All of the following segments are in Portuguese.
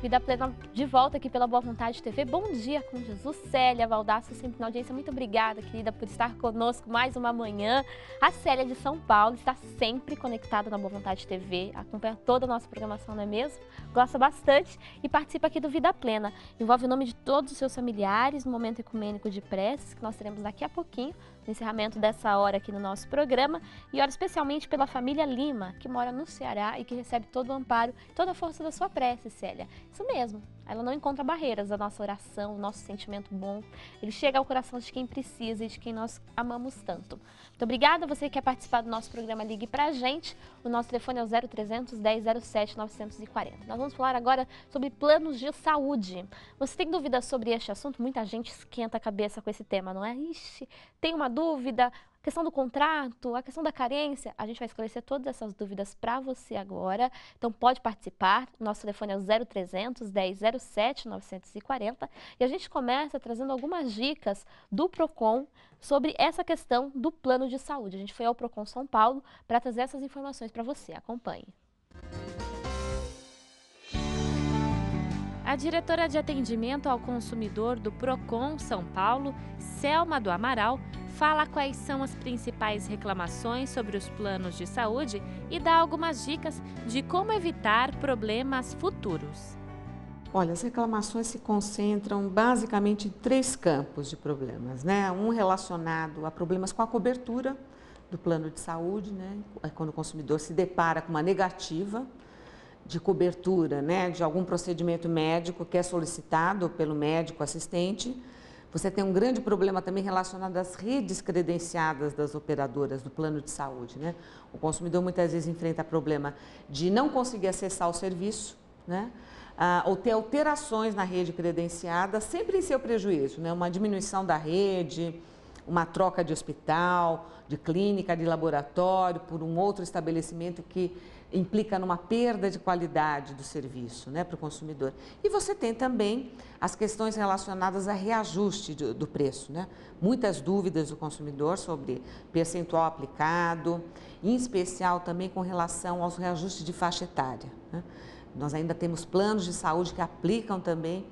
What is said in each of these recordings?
Vida Plena de volta aqui pela Boa Vontade TV. Bom dia com Jesus. Célia Valdasso, sempre na audiência. Muito obrigada, querida, por estar conosco mais uma manhã. A Célia de São Paulo está sempre conectada na Boa Vontade TV, acompanha toda a nossa programação, não é mesmo? Gosta bastante e participa aqui do Vida Plena. Envolve o nome de todos os seus familiares no momento ecumênico de preces, que nós teremos daqui a pouquinho, no encerramento dessa hora aqui no nosso programa. E ora especialmente pela família Lima, que mora no Ceará e que recebe todo o amparo, toda a força da sua prece, Célia. Isso mesmo, ela não encontra barreiras da nossa oração, o nosso sentimento bom. Ele chega ao coração de quem precisa e de quem nós amamos tanto. Muito obrigada, você que quer participar do nosso programa, ligue pra gente. O nosso telefone é o 0300 1007 940. Nós vamos falar agora sobre planos de saúde. Você tem dúvidas sobre este assunto? Muita gente esquenta a cabeça com esse tema, não é? Ixi, tem uma dúvida? A questão do contrato, a questão da carência, a gente vai esclarecer todas essas dúvidas para você agora. Então pode participar, nosso telefone é o 0300 1007 940 e a gente começa trazendo algumas dicas do Procon sobre essa questão do plano de saúde. A gente foi ao Procon São Paulo para trazer essas informações para você. Acompanhe. A diretora de atendimento ao consumidor do Procon São Paulo, Selma do Amaral, fala quais são as principais reclamações sobre os planos de saúde e dá algumas dicas de como evitar problemas futuros. Olha, as reclamações se concentram basicamente em 3 campos de problemas, né? Um relacionado a problemas com a cobertura do plano de saúde, né? Quando o consumidor se depara com uma negativa de cobertura, né, de algum procedimento médico que é solicitado pelo médico assistente. Você tem um grande problema também relacionado às redes credenciadas das operadoras do plano de saúde, né? O consumidor muitas vezes enfrenta problema de não conseguir acessar o serviço, né? Ou ter alterações na rede credenciada, sempre em seu prejuízo, né? Uma diminuição da rede, uma troca de hospital, de clínica, de laboratório por um outro estabelecimento que implica numa perda de qualidade do serviço, né, para o consumidor. E você tem também as questões relacionadas a reajuste do preço, né? Muitas dúvidas do consumidor sobre percentual aplicado, em especial também com relação aos reajustes de faixa etária, né? Nós ainda temos planos de saúde que aplicam também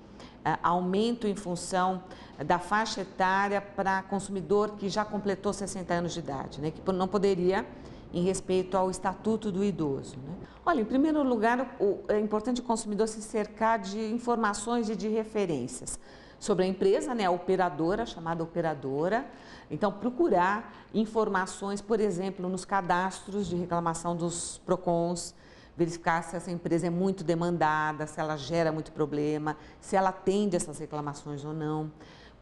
aumento em função da faixa etária para consumidor que já completou 60 anos de idade, né, que não poderia em respeito ao Estatuto do Idoso, né? Olha, em primeiro lugar, é importante o consumidor se cercar de informações e de referências sobre a empresa, né, a operadora, chamada operadora. Então, procurar informações, por exemplo, nos cadastros de reclamação dos PROCONs, verificar se essa empresa é muito demandada, se ela gera muito problema, se ela atende essas reclamações ou não.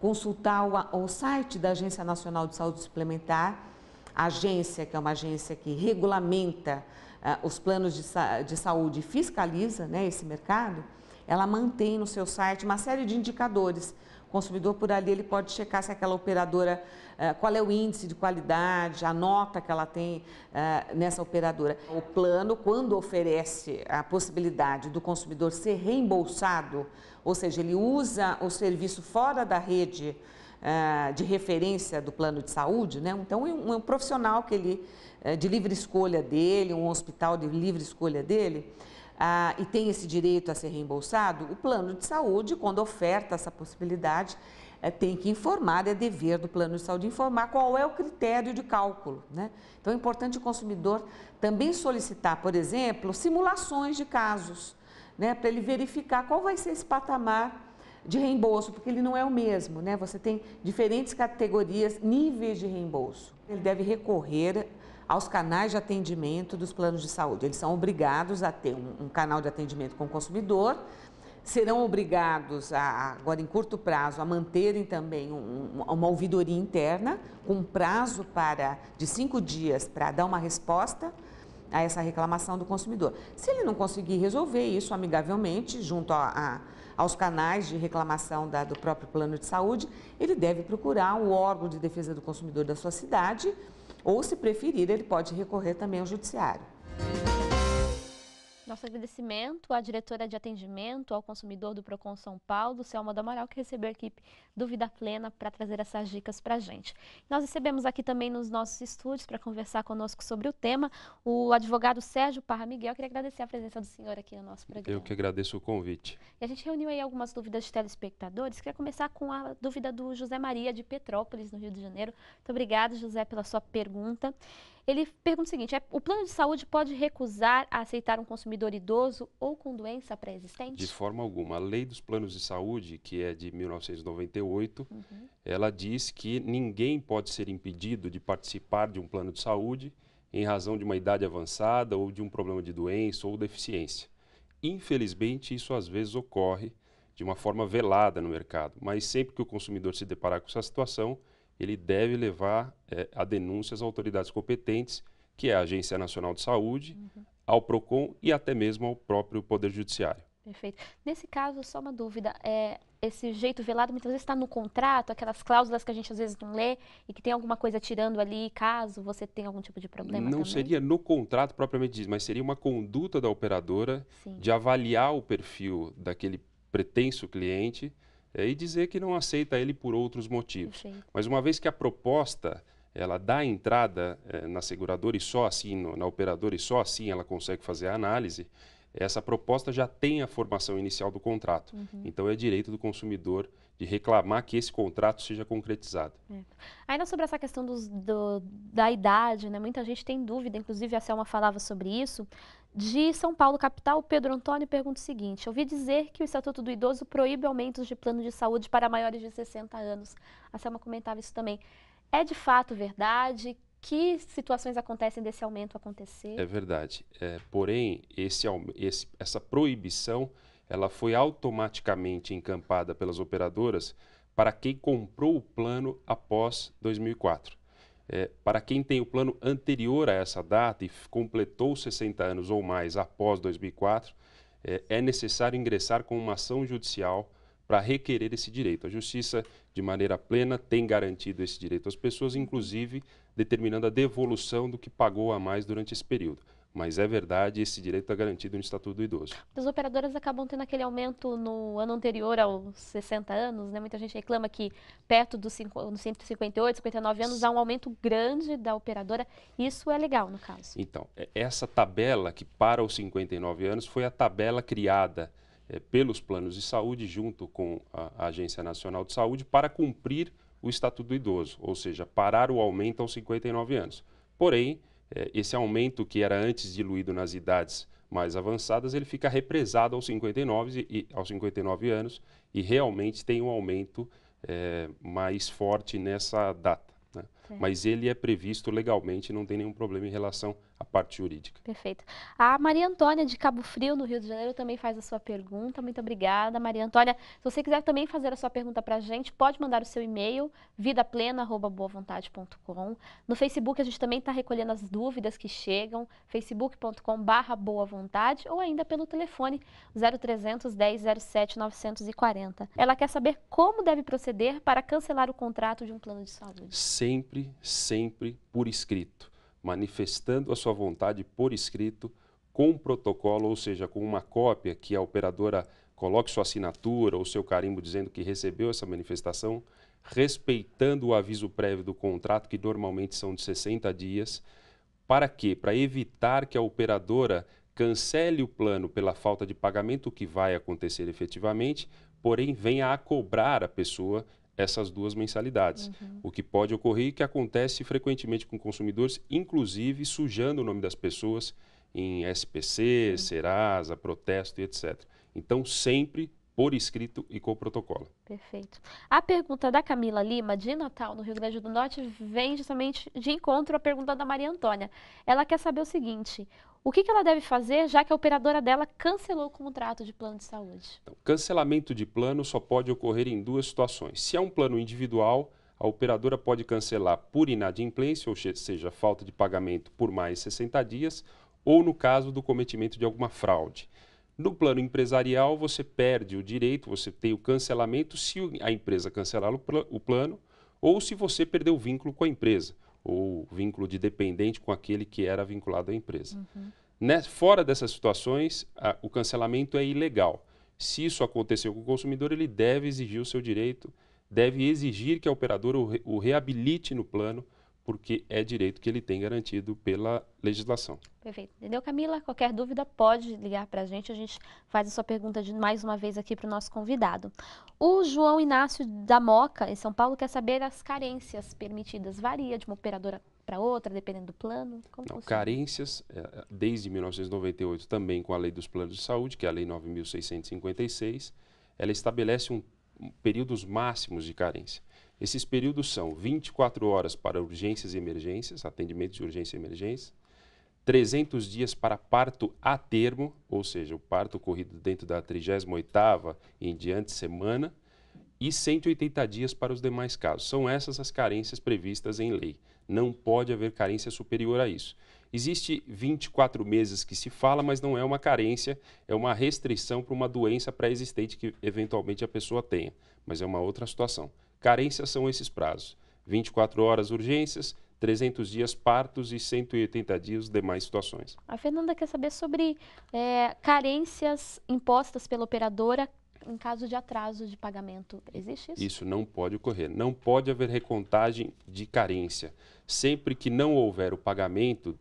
Consultar o site da Agência Nacional de Saúde Suplementar, a agência, que é uma agência que regulamenta os planos de saúde e fiscaliza, né, esse mercado, ela mantém no seu site uma série de indicadores. O consumidor, por ali, ele pode checar se aquela operadora, qual é o índice de qualidade, a nota que ela tem nessa operadora. O plano, quando oferece a possibilidade do consumidor ser reembolsado, ou seja, ele usa o serviço fora da rede de referência do plano de saúde, né? Então, um profissional que ele, de livre escolha dele, um hospital de livre escolha dele, e tem esse direito a ser reembolsado, o plano de saúde, quando oferta essa possibilidade, tem que informar, é dever do plano de saúde informar qual é o critério de cálculo, né? Então, é importante o consumidor também solicitar, por exemplo, simulações de casos, né, para ele verificar qual vai ser esse patamar de reembolso, porque ele não é o mesmo, né? Você tem diferentes categorias, níveis de reembolso. Ele deve recorrer aos canais de atendimento dos planos de saúde. Eles são obrigados a ter um canal de atendimento com o consumidor, serão obrigados, agora em curto prazo, a manterem também uma ouvidoria interna, com um prazo de 5 dias para dar uma resposta a essa reclamação do consumidor. Se ele não conseguir resolver isso amigavelmente, junto aos canais de reclamação do próprio plano de saúde, ele deve procurar o órgão de defesa do consumidor da sua cidade, ou, se preferir, ele pode recorrer também ao judiciário. Nosso agradecimento à diretora de atendimento ao consumidor do Procon São Paulo, Selma do Amaral, que recebeu a equipe do Vida Plena para trazer essas dicas para a gente. Nós recebemos aqui também nos nossos estúdios para conversar conosco sobre o tema o advogado Sérgio Parra Miguel. Eu queria agradecer a presença do senhor aqui no nosso programa. Eu que agradeço o convite. E a gente reuniu aí algumas dúvidas de telespectadores. Queria começar com a dúvida do José Maria de Petrópolis, no Rio de Janeiro. Muito obrigada, José, pela sua pergunta. Ele pergunta o seguinte: o plano de saúde pode recusar a aceitar um consumidor idoso ou com doença pré-existente? De forma alguma. A lei dos planos de saúde, que é de 1998, ela diz que ninguém pode ser impedido de participar de um plano de saúde em razão de uma idade avançada ou de um problema de doença ou deficiência. Infelizmente, isso às vezes ocorre de uma forma velada no mercado, mas sempre que o consumidor se deparar com essa situação, ele deve levar a denúncia às autoridades competentes, que é a Agência Nacional de Saúde, ao PROCON e até mesmo ao próprio Poder Judiciário. Perfeito. Nesse caso, só uma dúvida, esse jeito velado muitas vezes está no contrato, aquelas cláusulas que a gente às vezes não lê e que tem alguma coisa tirando ali, caso você tenha algum tipo de problema Não também? seria no contrato propriamente dito, mas seria uma conduta da operadora de avaliar o perfil daquele pretenso cliente e dizer que não aceita ele por outros motivos. Perfeito. Mas uma vez que a proposta ela dá entrada na seguradora e só assim, na operadora e só assim ela consegue fazer a análise, essa proposta já tem a formação inicial do contrato. Então é direito do consumidor de reclamar que esse contrato seja concretizado. Ainda sobre essa questão da idade, né? Muita gente tem dúvida, inclusive a Selma falava sobre isso. De São Paulo, capital, o Pedro Antônio pergunta o seguinte: ouvi dizer que o Estatuto do Idoso proíbe aumentos de plano de saúde para maiores de 60 anos. A Selma comentava isso também. É de fato verdade? Que situações acontecem desse aumento acontecer? É verdade. Porém, essa proibição ela foi automaticamente encampada pelas operadoras para quem comprou o plano após 2004. Para quem tem o plano anterior a essa data e completou 60 anos ou mais após 2004, é necessário ingressar com uma ação judicial para requerer esse direito. A Justiça, de maneira plena, tem garantido esse direito às pessoas, inclusive determinando a devolução do que pagou a mais durante esse período. Mas é verdade, esse direito está garantido no Estatuto do Idoso. As operadoras acabam tendo aquele aumento no ano anterior aos 60 anos, né? Muita gente reclama que perto dos 158, 59 anos há um aumento grande da operadora. Isso é legal, no caso? Então, essa tabela que para os 59 anos foi a tabela criada pelos planos de saúde junto com a Agência Nacional de Saúde para cumprir o Estatuto do Idoso, ou seja, parar o aumento aos 59 anos. Porém, esse aumento que era antes diluído nas idades mais avançadas, ele fica represado aos 59 anos e realmente tem um aumento mais forte nessa data. Né? Mas ele é previsto legalmente, não tem nenhum problema em relação à parte jurídica. Perfeito. A Maria Antônia de Cabo Frio, no Rio de Janeiro, também faz a sua pergunta. Muito obrigada, Maria Antônia. Se você quiser também fazer a sua pergunta para a gente, pode mandar o seu e-mail, vidaplena@boavontade.com. No Facebook a gente também está recolhendo as dúvidas que chegam, facebook.com/boavontade ou ainda pelo telefone 0300 10 07 940. Ela quer saber como deve proceder para cancelar o contrato de um plano de saúde. Sempre por escrito, manifestando a sua vontade por escrito, com um protocolo, ou seja, com uma cópia que a operadora coloque sua assinatura ou seu carimbo dizendo que recebeu essa manifestação, respeitando o aviso prévio do contrato, que normalmente são de 60 dias. Para quê? Para evitar que a operadora cancele o plano pela falta de pagamento, o que vai acontecer efetivamente, porém venha a cobrar a pessoa essas duas mensalidades. O que pode ocorrer e que acontece frequentemente com consumidores, inclusive sujando o nome das pessoas em SPC, Serasa, protesto e etc. Então, sempre por escrito e com protocolo. Perfeito. A pergunta da Camila Lima, de Natal, no Rio Grande do Norte, vem justamente de encontro à pergunta da Maria Antônia. Ela quer saber o seguinte: o que ela deve fazer, já que a operadora dela cancelou o contrato de plano de saúde? Então, cancelamento de plano só pode ocorrer em duas situações. Se é um plano individual, a operadora pode cancelar por inadimplência, ou seja, falta de pagamento por mais 60 dias, ou no caso do cometimento de alguma fraude. No plano empresarial, você perde o direito, você tem o cancelamento se a empresa cancelar o plano, ou se você perder o vínculo com a empresa, ou vínculo de dependente com aquele que era vinculado à empresa. Fora dessas situações, o cancelamento é ilegal. Se isso aconteceu com o consumidor, ele deve exigir o seu direito, deve exigir que a operadora o reabilite no plano, porque é direito que ele tem garantido pela legislação. Perfeito. Entendeu, Camila? Qualquer dúvida pode ligar para a gente faz a sua pergunta mais uma vez aqui para o nosso convidado. O João Inácio da Moca, em São Paulo, quer saber as carências permitidas. Varia de uma operadora para outra, dependendo do plano? Não, carências, desde 1998, também com a Lei dos Planos de Saúde, que é a Lei 9.656, ela estabelece períodos máximos de carência. Esses períodos são 24 horas para urgências e emergências, atendimentos de urgência e emergência, 300 dias para parto a termo, ou seja, o parto ocorrido dentro da 38ª e em diante semana, e 180 dias para os demais casos. São essas as carências previstas em lei. Não pode haver carência superior a isso. Existe 24 meses que se fala, mas não é uma carência, é uma restrição para uma doença pré-existente que eventualmente a pessoa tenha, mas é uma outra situação. Carências são esses prazos: 24 horas urgências, 300 dias partos e 180 dias demais situações. A Fernanda quer saber sobre carências impostas pela operadora em caso de atraso de pagamento. Existe isso? Isso não pode ocorrer. Não pode haver recontagem de carência. Sempre que não houver o pagamento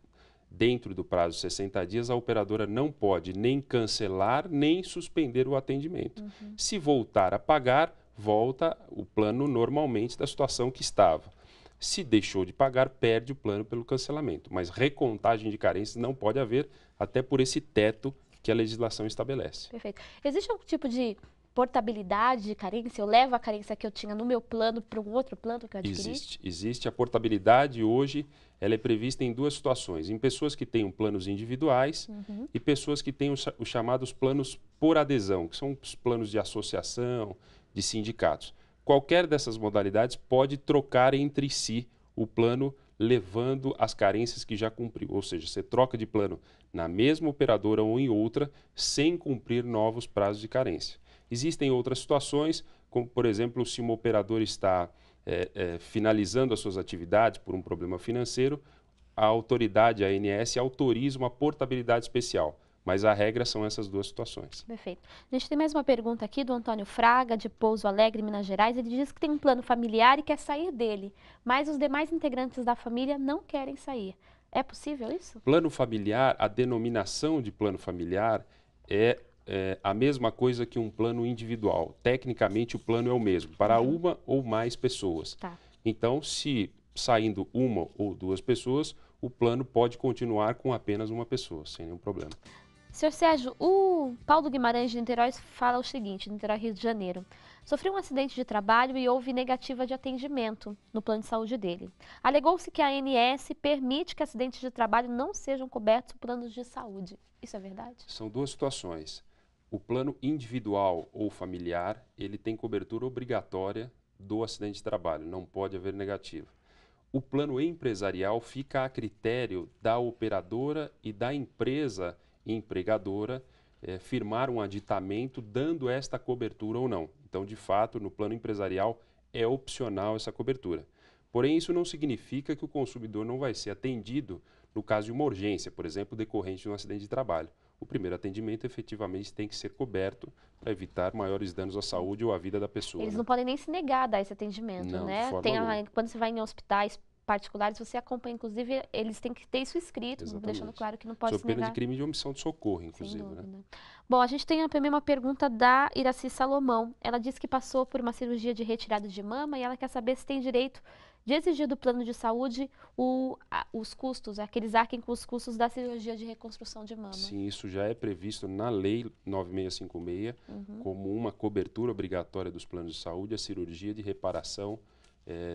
dentro do prazo de 60 dias, a operadora não pode nem cancelar, nem suspender o atendimento. Se voltar a pagar, volta o plano normalmente da situação que estava. Se deixou de pagar, perde o plano pelo cancelamento. Mas recontagem de carências não pode haver, até por esse teto que a legislação estabelece. Perfeito. Existe algum tipo de portabilidade de carência? Eu levo a carência que eu tinha no meu plano para um outro plano que eu adquiri? Existe. A portabilidade hoje, ela é prevista em duas situações. Em pessoas que tenham planos individuais e pessoas que tenham os chamados planos por adesão, que são os planos de associação, de sindicatos. Qualquer dessas modalidades pode trocar entre si o plano, levando as carências que já cumpriu. Ou seja, você troca de plano na mesma operadora ou em outra, sem cumprir novos prazos de carência. Existem outras situações, como, por exemplo, se uma operadora está finalizando as suas atividades por um problema financeiro, a autoridade, a ANS, autoriza uma portabilidade especial. Mas a regra são essas duas situações. Perfeito. A gente tem mais uma pergunta aqui do Antônio Fraga, de Pouso Alegre, Minas Gerais. Ele diz que tem um plano familiar e quer sair dele, mas os demais integrantes da família não querem sair. É possível isso? Plano familiar, a denominação de plano familiar é a mesma coisa que um plano individual. Tecnicamente, o plano é o mesmo, para uma ou mais pessoas. Tá. Então, se saindo uma ou duas pessoas, o plano pode continuar com apenas uma pessoa, sem nenhum problema. Senhor Sérgio, o Paulo Guimarães de Niterói fala o seguinte, Niterói, Rio de Janeiro. Sofreu um acidente de trabalho e houve negativa de atendimento no plano de saúde dele. Alegou-se que a ANS permite que acidentes de trabalho não sejam cobertos por planos de saúde. Isso é verdade? São duas situações. O plano individual ou familiar, ele tem cobertura obrigatória do acidente de trabalho, não pode haver negativa. O plano empresarial fica a critério da operadora e da empresa empregadora firmar um aditamento dando esta cobertura ou não. Então, de fato, no plano empresarial é opcional essa cobertura. Porém, isso não significa que o consumidor não vai ser atendido no caso de uma urgência, por exemplo, decorrente de um acidente de trabalho. O primeiro atendimento efetivamente tem que ser coberto para evitar maiores danos à saúde ou à vida da pessoa. Eles não podem nem se negar a dar esse atendimento, não, né? de forma alguma. Quando você vai em hospitais particulares, você acompanha, inclusive, eles têm que ter isso escrito, deixando claro que não pode se negar. Sob pena de crime de omissão de socorro, inclusive. Sem dúvida. Né? Bom, a gente tem também uma pergunta da Iraci Salomão. Ela disse que passou por uma cirurgia de retirada de mama e ela quer saber se tem direito de exigir do plano de saúde os custos, aqueles arquem com os custos da cirurgia de reconstrução de mama. Sim, isso já é previsto na Lei 9656 como uma cobertura obrigatória dos planos de saúde, a cirurgia de reparação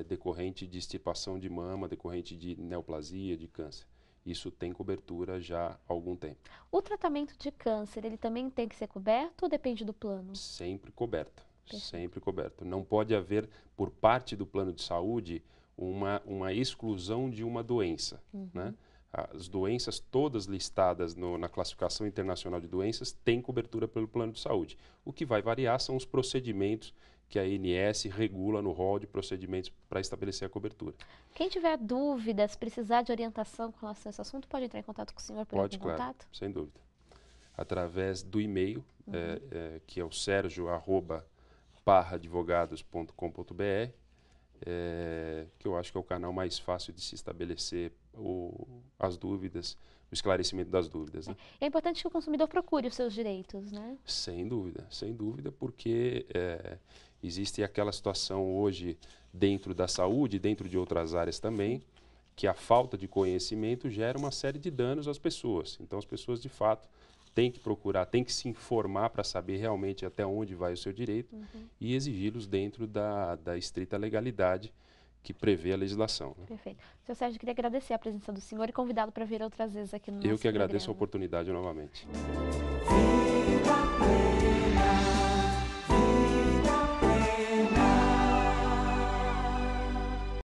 decorrente de extirpação de mama, decorrente de neoplasia, de câncer. Isso tem cobertura já há algum tempo. O tratamento de câncer, ele também tem que ser coberto ou depende do plano? Sempre coberto. Sempre coberto. Não pode haver, por parte do plano de saúde, uma exclusão de uma doença. Né? As doenças todas listadas na classificação internacional de doenças têm cobertura pelo plano de saúde. O que vai variar são os procedimentos que a ANS regula no rol de procedimentos para estabelecer a cobertura. Quem tiver dúvidas, precisar de orientação com relação a esse assunto, pode entrar em contato com o senhor por Pode, algum claro, contato? sem dúvida. Através do e-mail, que é o sergio@parradvogados.com.br, que eu acho que é o canal mais fácil de se estabelecer as dúvidas, o esclarecimento das dúvidas. Né? É importante que o consumidor procure os seus direitos, né? Sem dúvida, porque existe aquela situação hoje dentro da saúde, dentro de outras áreas também, que a falta de conhecimento gera uma série de danos às pessoas. Então, as pessoas, de fato, têm que procurar, têm que se informar para saber realmente até onde vai o seu direito e exigi-los dentro da estrita legalidade que prevê a legislação. Né? Perfeito. Seu Sérgio, queria agradecer a presença do senhor e convidá-lo para vir outras vezes aqui no nosso Eu que agradeço a programa. oportunidade novamente. Vida plena.